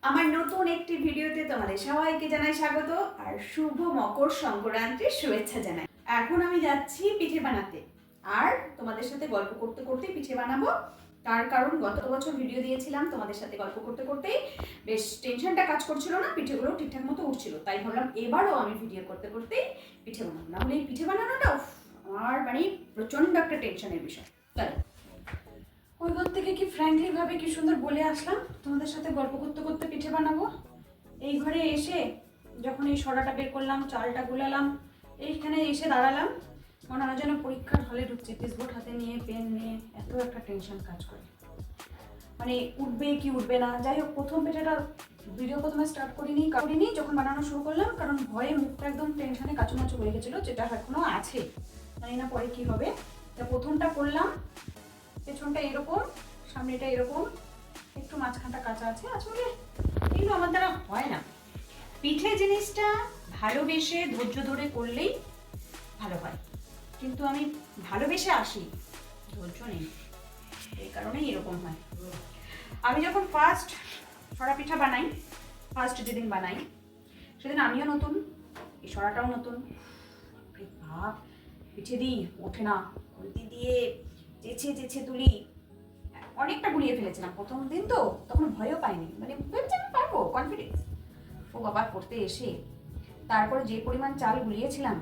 আমার নতুন একটি ভিডিওতে তোমাদের সবাইকে জানাই স্বাগত আর শুভ মকর সংক্রান্তির শুভেচ্ছা জানাই। এখন আমি যাচ্ছি পিঠে বানাতে আর তোমাদের সাথে গল্প করতে করতে পিঠে বানাবো। তার কারণ গত বছর ভিডিও দিয়েছিলাম, তোমাদের সাথে গল্প করতে করতেই বেশ টেনশনটা কাজ করছিল না, পিঠেগুলো ঠিকঠাক মতো উঠছিল, তাই ভাবলাম এবারও আমি ভিডিও করতে করতেই পিঠে বানাবো। না হলে এই পিঠে বানানোটা আমার মানে প্রচণ্ড একটা টেনশনের বিষয়। তাই ওই ঘর থেকে কি ফ্র্যাঙ্কলি ভাবে কি সুন্দর বলে আসলাম তোমাদের সাথে গল্প করতে করতে পিঠে বানাবো। এই ঘরে এসে যখন এই সরাটা বের করলাম, চালটা গুলালাম, এইখানে এসে দাঁড়ালাম, মনে হয় যেন পরীক্ষার হলে ঢুকছে, পিসবোর্ড হাতে নিয়ে পেন নিয়ে, এত একটা টেনশন কাজ করে, মানে উঠবে কি উঠবে না। যাই হোক, প্রথম পিঠেটা ভিডিও প্রথমে স্টার্ট করিনি যখন বানানো শুরু করলাম, কারণ ভয়ে মুখটা একদম টেনশনে কাচুমাচু হয়ে গেছিলো, যেটা এখনো আছে, জানি না পরে কি হবে। তা প্রথমটা করলাম, পেছনটা এরকম, সামনেটা এরকম, একটু মাঝখানটা কাঁচা আছে। আসলে এগুলো আমার দ্বারা হয় না। পিঠে জিনিসটা ভালোবেসে ধৈর্য ধরে করলেই ভালো হয়, কিন্তু আমি ভালোবেসে আসি, ধৈর্য নেই, এই কারণেই এরকম হয়। আমি যখন ফার্স্ট সরা পিঠা বানাই, ফার্স্ট যেদিন বানাই সেদিন আমিও নতুন, এই সরাটাও নতুন। ভাব পিঠে দিই ওঠে না, খুন্তি দিয়ে চেঁচে চেঁচে তুলি, অনেকটা গুলিয়ে ফেলেছিলাম প্রথম দিন, তো তখন ভয়ও পাইনি, মানে ভেবেছি আমি পারবো, কনফিডেন্স। ও বাবা, করতে এসে তারপরে যে পরিমাণ চাল গুলিয়েছিলাম,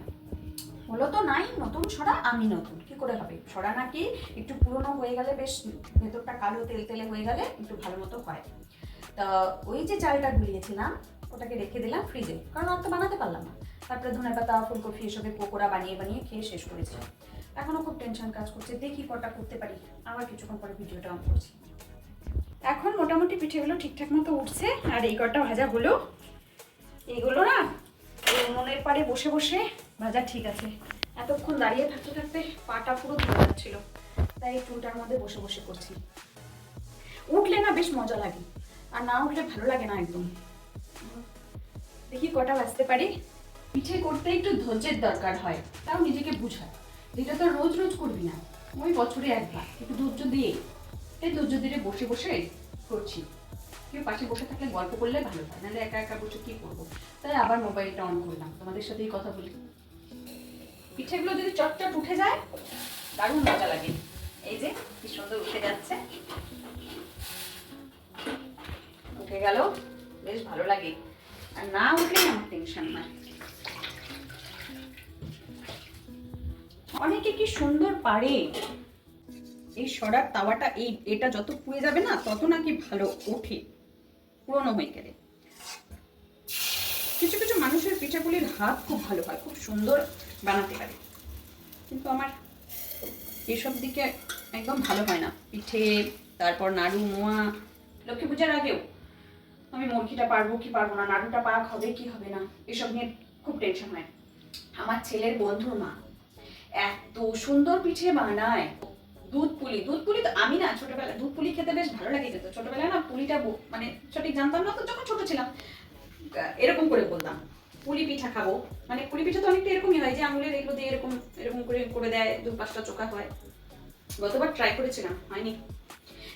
হলো তো নাই, নতুন সরা, আমি নতুন, কি করে হবে? সরা নাকি একটু পুরনো হয়ে গেলে, বেশ ভেতরটা কালো তেল তেলে হয়ে গেলে একটু ভালো মতো হয়। তা ওই যে চালটা গুলিয়েছিলাম ওটাকে রেখে দিলাম ফ্রিজে, কারণ আর তো বানাতে পারলাম না। তারপরে ধনেপাতা, ফুলকপি এসবের পকোড়া বানিয়ে বানিয়ে খেয়ে শেষ করেছিলাম। এখনো খুব টেনশন কাজ করছে, দেখি কটা করতে পারি। আবার কিছুক্ষণ পরে ভিডিওটা অন করছি। এখন মোটামুটি পিঠেগুলো ঠিকঠাক মতো উঠছে, আর এই কটা ভাজা হলো। এইগুলো না উনুনের পাড়ে বসে বসে ভাজা ঠিক আছে, এতক্ষণ দাঁড়িয়ে থাকতে থাকতে পাটা পুরো ধরে যাচ্ছিল, তাই চুলটার মধ্যে বসে বসে করছি। উঠলে না বেশ মজা লাগে, আর না উঠলে ভালো লাগে না একদম। দেখি কটা বাজতে পারি। পিঠে করতে একটু ধৈর্যের দরকার হয়, তাও নিজেকে বুঝায়, যেটা তো রোজ রোজ করবি না, ওই বছরে একবার একটু ধৈর্য দিয়ে, এই ধৈর্য দিয়ে বসে বসে করছি। কেউ পাশে বসে থাকলে গল্প করলে ভালো হয়, নাহলে একা একা বসে কি করবো। তাই আবার মোবাইলটা অন করলাম, তোমাদের সাথেই কথা বলি। পিঠেগুলো যদি চটচট উঠে যায় দারুণ মজা লাগে। এই যে কি সুন্দর উঠে যাচ্ছে, উঠে গেল, বেশ ভালো লাগে। আর না উঠলে আমার টেনশন হয়। অনেকে কি সুন্দর পারে এই সরার তাওয়াটা, এটা যত পুড়ে যাবে না তত নাকি ভালো ওঠে পুরনো হয়ে গেলে। কিছু কিছু মানুষের পিঠাপুলির হাত খুব ভালো হয়, খুব সুন্দর বানাতে পারে, কিন্তু আমার এসব দিকে একদম ভালো হয় না। পিঠে, তারপর নাড়ু, মোয়া, লক্ষ্মী পূজার আগেও আমি মুরগিটা পারবো কি পারবো না, নাড়ুটা পাক হবে কি হবে না, এসব নিয়ে খুব টেনশন হয়। আমার ছেলের বন্ধুর মা এত সুন্দর পিঠে বানায়। দুধ পুলি তো আমি না ছোটবেলায় দুধ পুলি খেতে বেশ ভালো লাগে যেত। ছোটবেলায় না পুলিটা মানে সঠিক জানতাম না, তো যখন ছোট ছিলাম এরকম করে বলতাম পুলি পিঠা খাবো। মানে পুলি পিঠা তো অনেকটা এরকমই হয়, যে আঙুলের এগুলো দিয়ে এরকম এরকম করে করে দেয়, 2-5টা চোখা হয়। গতবার ট্রাই করেছিলাম, হয়নি।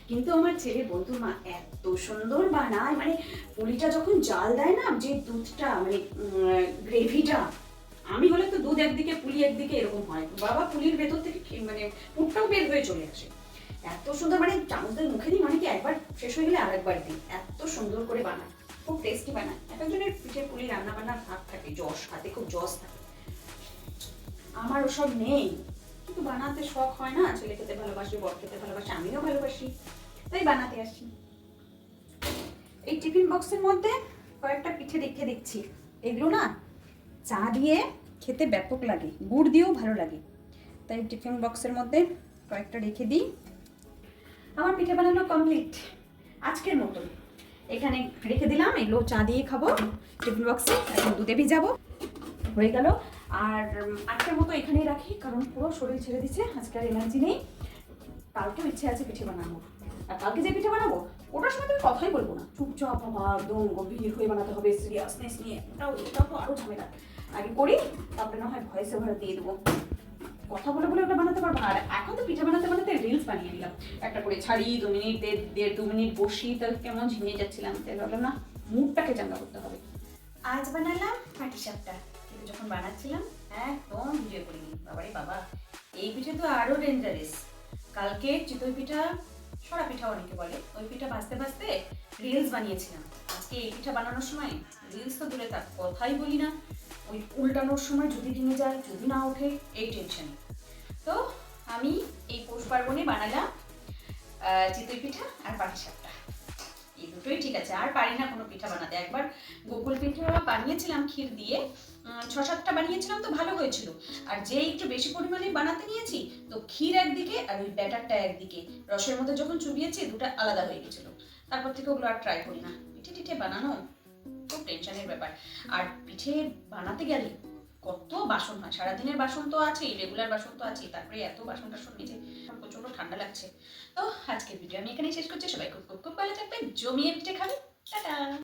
কিন্তু আমার ছেলে বন্ধুর মা এত সুন্দর বানায়, মানে পুলিটা যখন জাল দেয় না, যে দুধটা মানে গ্রেভিটা, আমি হলে তো দুধ একদিকে পুলি একদিকে এরকম হয়, বাবা পুলির ভেতর থেকে মানে পুরটাও বের হয়ে চলে আসে। এত সুন্দর, মানে চামচদের মুখে দিই, মানে কি একবার শেষ হয়ে গেলে আরেকবার দিই, এত সুন্দর করে বানায়, খুব টেস্টি বানায়। এক একজনের পিঠে পুলি রান্না বান্নার ভাগ থাকে, যশ, হাতে খুব যশ থাকে। আমার ওসব নেই, কিন্তু বানাতে শখ হয় না, ছেলে খেতে ভালোবাসি, বর খেতে ভালোবাসি, আমিও ভালোবাসি, তাই বানাতে আসি। এই টিফিন বক্সের মধ্যে কয়েকটা পিঠে রেখে দিচ্ছি, এগুলো না চা দিয়ে খেতে ব্যাপক লাগে, গুড় দিয়েও ভালো লাগে, তাই টিফিন বক্সের মধ্যে কয়েকটা রেখে দিই। আমার পিঠে বানানো কমপ্লিট আজকের মতন, এখানে রেখে দিলাম। এগুলো চা দিয়ে খাবো টিফিন বক্সে, এখন দুধে ভিজাবো, হয়ে গেল। আর আজকের মতো এখানেই রাখি, কারণ পুরো শরীর ছেড়ে দিচ্ছে, আজকে আর এনার্জি নেই। কালকেও ইচ্ছে আছে পিঠে বানাবো, আর কালকে যে পিঠে বানাবো ওটার সময় তুমি কথাই বলবো না, চুপচাপ একদম গভীর হয়ে বানাতে হবে, সিরিয়াসনেস নিয়ে। ওটাও তো আরো ঝামেলা, আগে করি, তারপরে না হয় ভয়েস ওভার দিয়ে দেবো। কথা বলে বলে ওটা বানাতে পারবো না। আর এখন তো পিঠা বানাতে বানাতে রিলস বানিয়ে নিলাম, একটা করে ছাড়ি 2 মিনিট, দেড় 2 মিনিট বসি, তাহলে কেমন ঝিমিয়ে যাচ্ছিলাম, তাই ভাবলাম না, মুডটাকে চাঙ্গা করতে হবে। আজ বানালাম পাটিসাপটা, কিন্তু যখন বানাচ্ছিলাম একদম ভিডিও করিনি। বাবারে বাবা, এই পিঠে তো আরো ডেঞ্জারাস। কালকে চিতই পিঠা, সরা পিঠা অনেকে বলে, ওই পিঠা ভাজতে ভাজতে রিলস বানিয়েছিলাম। আজকে এই পিঠা বানানোর সময় রিলস তো দূরে থাক, কথাই বলি না, ওই উল্টানোর সময় যদি ভেঙে যায়, যদি না ওঠে, এই টেনশন। তো আমি এই পৌষ পার্বণে বানালাম চিতই পিঠা আর পাটিসাপটা, এই দুটোই ঠিক আছে। আর পারি না কোনো পিঠা বানাতে। একবার গোকুল পিঠা বানিয়েছিলাম ক্ষীর দিয়ে, 6-7টা বানিয়েছিলাম, তো ভালো হয়েছিল। আর যে একটু বেশি পরিমাণে বানাতে নিয়েছি, তো ক্ষীর একদিকে আর ওই ব্যাটারটা একদিকে, রসের মধ্যে যখন চুবিয়েছি দুটো আলাদা হয়ে গেছিলো। তারপর থেকে ওগুলো আর ট্রাই করি না। পিঠে টিঠে বানানো খুব টেনশনের ব্যাপার। আর পিঠে বানাতে গেলে কত বাসন হয়, সারাদিনের বাসন তো আছেই, রেগুলার বাসন তো আছেই, তারপরে এত বাসন টাসন মেজে প্রচন্ড ঠান্ডা লাগছে। তো আজকের ভিডিও আমি এখানেই শেষ করছি। সবাই খুব খুব খুব ভালো থাকবে, জমিয়ে পিঠে খাবে। টাটা।